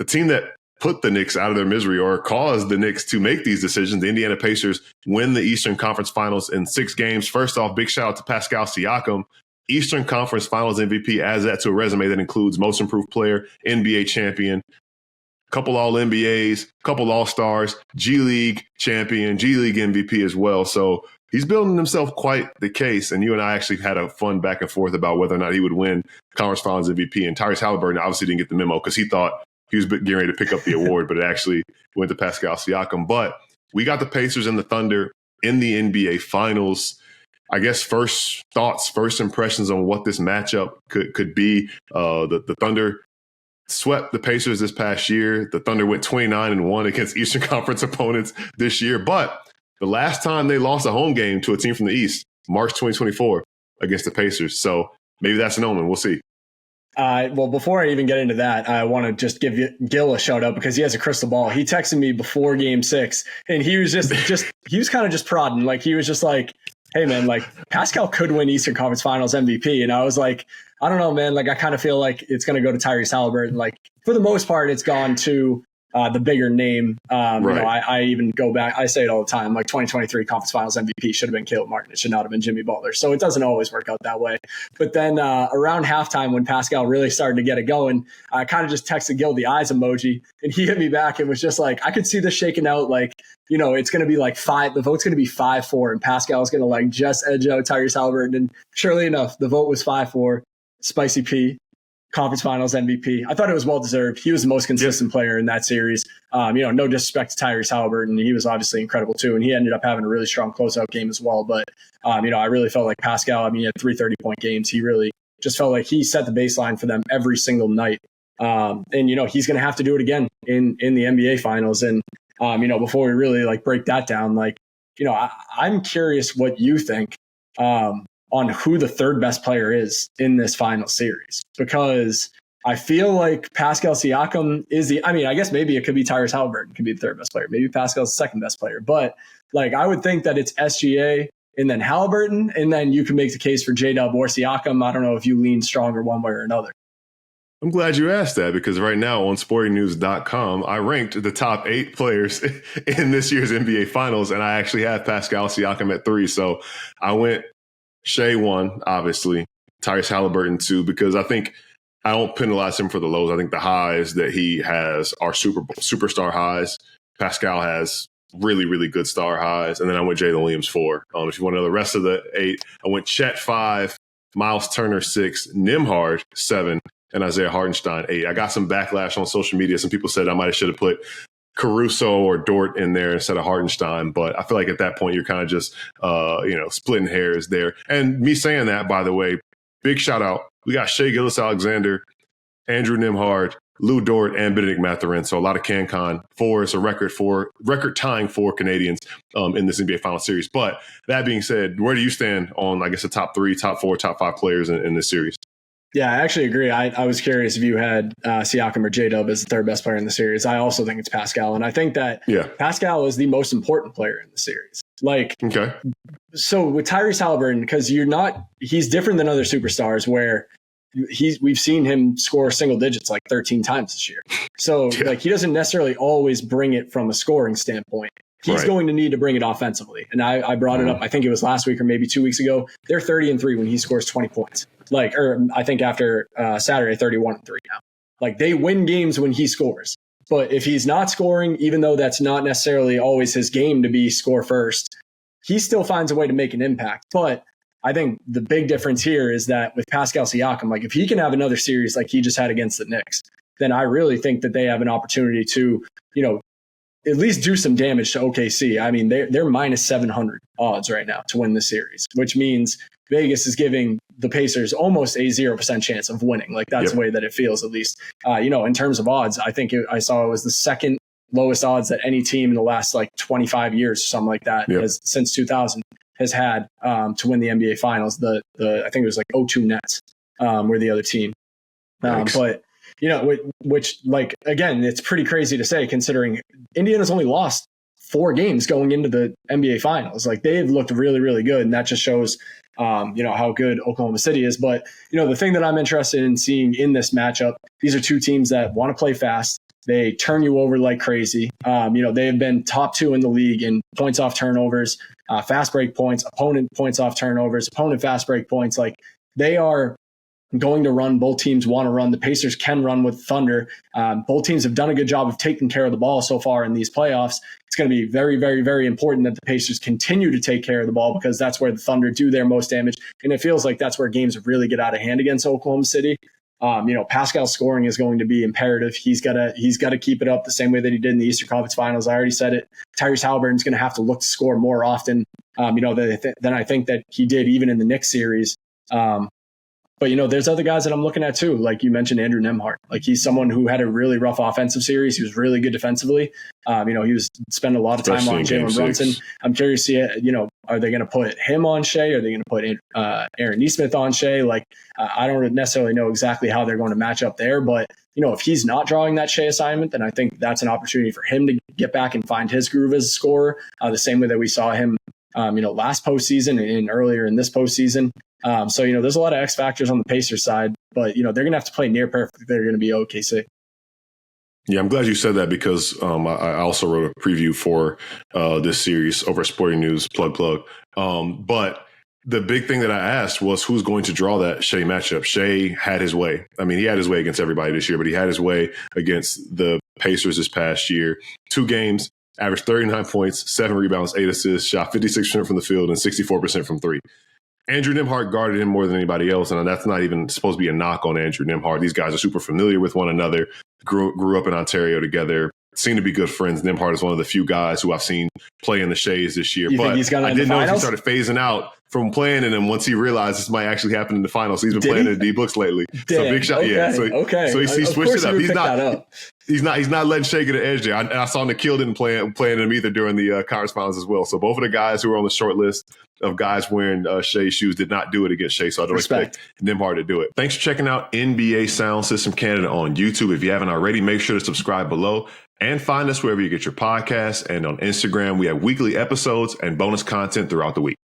the team that put the Knicks out of their misery or caused the Knicks to make these decisions, the Indiana Pacers, win the Eastern Conference Finals in 6 games. First off, big shout out to Pascal Siakam, Eastern Conference Finals MVP, adds that to a resume that includes Most Improved Player, NBA champion, couple All-NBAs, couple All-Stars, G League champion, G League MVP as well. So he's building himself quite the case. And you and I actually had a fun back and forth about whether or not he would win Conference Finals MVP. And Tyrese Halliburton obviously didn't get the memo because he thought he was getting ready to pick up the award, but it actually went to Pascal Siakam. But we got the Pacers and the Thunder in the NBA Finals. I guess first thoughts, first impressions on what this matchup could be. The Thunder swept the Pacers this past year. The Thunder went 29-1 against Eastern Conference opponents this year. But the last time they lost a home game to a team from the East, March 2024, against the Pacers. So maybe that's an omen. We'll see. Well, before I even get into that, I want to just give Gil a shout out because he has a crystal ball. He texted me before Game 6, and he was he was kind of just prodding. Like, he was just like, hey, man, like, Pascal could win Eastern Conference Finals MVP. And I was like, I don't know, man. Like, I kind of feel like it's going to go to Tyrese Halliburton. Like, for the most part, it's gone to the bigger name. Right. You know, I even go back. I say it all the time. Like, 2023 Conference Finals MVP should have been Caleb Martin. It should not have been Jimmy Butler. So it doesn't always work out that way. But then around halftime, when Pascal really started to get it going, I kind of just texted Gil the eyes emoji, and he hit me back. It was just like, I could see this shaking out. Like, you know, it's going to be like the vote's going to be 5-4, and Pascal is going to like just edge out Tyrese Halliburton. And surely enough, the vote was 5-4. Spicy P, Conference Finals MVP. I thought it was well deserved. He was the most consistent player in that series. You know, no disrespect to Tyrese Halliburton. He was obviously incredible too, and he ended up having a really strong closeout game as well. But you know, I really felt like Pascal. I mean, he had 3 30-point games. He really just felt like he set the baseline for them every single night. And you know, he's going to have to do it again in the NBA Finals. And you know, before we really like break that down, like, you know, I'm curious what you think on who the third best player is in this final series, because I feel like Pascal Siakam is I mean, I guess maybe it could be Tyrese Halliburton could be the third best player. Maybe Pascal's the second best player, but like, I would think that it's SGA and then Halliburton, and then you can make the case for J-Dub or Siakam. I don't know if you lean stronger one way or another. I'm glad you asked that, because right now on sportingnews.com, I ranked the top 8 players in this year's NBA Finals, and I actually have Pascal Siakam at 3. So I went Shea 1, obviously, Tyrese Halliburton 2, because I think I don't penalize him for the lows. I think the highs that he has are superstar highs. Pascal has really, really good star highs. And then I went Jalen Williams 4. If you want to know the rest of the 8, I went Chet 5, Miles Turner 6, Nembhard 7, and Isaiah Hartenstein 8. I got some backlash on social media. Some people said I should have put Caruso or Dort in there instead of Hartenstein, but I feel like at that point you're kind of just you know, splitting hairs there. And me saying that, by the way, big shout out. We got Shea Gilgeous-Alexander, Andrew Nembhard, Lou Dort, and Benedict Mathurin. So a lot of CanCon. 4 is a record tying 4 Canadians in this NBA Final Series. But that being said, where do you stand on, I guess, the top 3, top 4, top 5 players in this series? Yeah, I actually agree. I was curious if you had Siakam or J-Dub as the third best player in the series. I also think it's Pascal. And I think that Pascal is the most important player in the series. Like, okay. So with Tyrese Halliburton, because he's different than other superstars where we've seen him score single digits like 13 times this year. So like, he doesn't necessarily always bring it from a scoring standpoint. He's going to need to bring it offensively. And I brought it up, I think it was last week or maybe 2 weeks ago. They're 30-3 when he scores 20 points. Like, or I think after Saturday, 31-3 now. Like, they win games when he scores. But if he's not scoring, even though that's not necessarily always his game to be score first, he still finds a way to make an impact. But I think the big difference here is that with Pascal Siakam, like, if he can have another series like he just had against the Knicks, then I really think that they have an opportunity to, you know, at least do some damage to OKC. I mean, they're minus 700 odds right now to win the series, which means Vegas is giving the Pacers almost a 0% chance of winning. Like, that's the way that it feels, at least. You know, in terms of odds, I think I saw it was the second lowest odds that any team in the last like 25 years, something like that, since 2000 has had to win the NBA Finals. I think it was like 0-2 Nets were the other team. But you know, which like, again, it's pretty crazy to say considering Indiana's only lost 4 games going into the NBA Finals. Like, they've looked really, really good, and that just shows you know, how good Oklahoma City is. But, you know, the thing that I'm interested in seeing in this matchup, these are 2 teams that want to play fast. They turn you over like crazy. They have been top 2 in the league in points off turnovers, fast break points, opponent points off turnovers, opponent fast break points. Like, they are going to run. Both teams want to run. The Pacers can run with Thunder. Both teams have done a good job of taking care of the ball so far in these playoffs. It's going to be very, very, very important that the Pacers continue to take care of the ball, because that's where the Thunder do their most damage. And it feels like that's where games really get out of hand against Oklahoma City. Pascal's scoring is going to be imperative. He's got to keep it up the same way that he did in the Eastern Conference Finals. I already said it. Tyrese Halliburton's going to have to look to score more often, than I think that he did even in the Knicks series. But, there's other guys that I'm looking at too. Like you mentioned, Andrew Nembhard. Like, he's someone who had a really rough offensive series. He was really good defensively. He was spending a lot of time on Jalen Brunson. I'm curious to see, are they going to put him on Shea? Are they going to put Aaron Nesmith on Shea? Like, I don't necessarily know exactly how they're going to match up there. But, if he's not drawing that Shea assignment, then I think that's an opportunity for him to get back and find his groove as a scorer, the same way that we saw him last postseason and earlier in this postseason. There's a lot of X factors on the Pacers side, but, they're going to have to play near perfect. They're going to be OKC. Yeah, I'm glad you said that, because I also wrote a preview for this series over at Sporting News, plug. But the big thing that I asked was who's going to draw that Shea matchup. Shea had his way. I mean, he had his way against everybody this year, but he had his way against the Pacers this past year. 2 games, averaged 39 points, 7 rebounds, 8 assists, shot 56% from the field and 64% from 3. Andrew Nembhard guarded him more than anybody else, and that's not even supposed to be a knock on Andrew Nembhard. These guys are super familiar with one another, grew up in Ontario together, seem to be good friends. Nembhard is one of the few guys who I've seen play in the Shays this year. But I didn't know if he started phasing out from playing in them once he realized this might actually happen in the finals. So he's been playing in the D-books lately. So big shot. Okay. Yeah. So he switched it up. He's not letting Shea get an edge there. I saw Nikhil didn't play him either during the conference finals as well. So both of the guys who were on the short list of guys wearing Shea shoes did not do it against Shea. So I don't expect Nembhard to do it. Thanks for checking out NBA Sound System Canada on YouTube. If you haven't already, make sure to subscribe below and find us wherever you get your podcasts. And on Instagram, we have weekly episodes and bonus content throughout the week.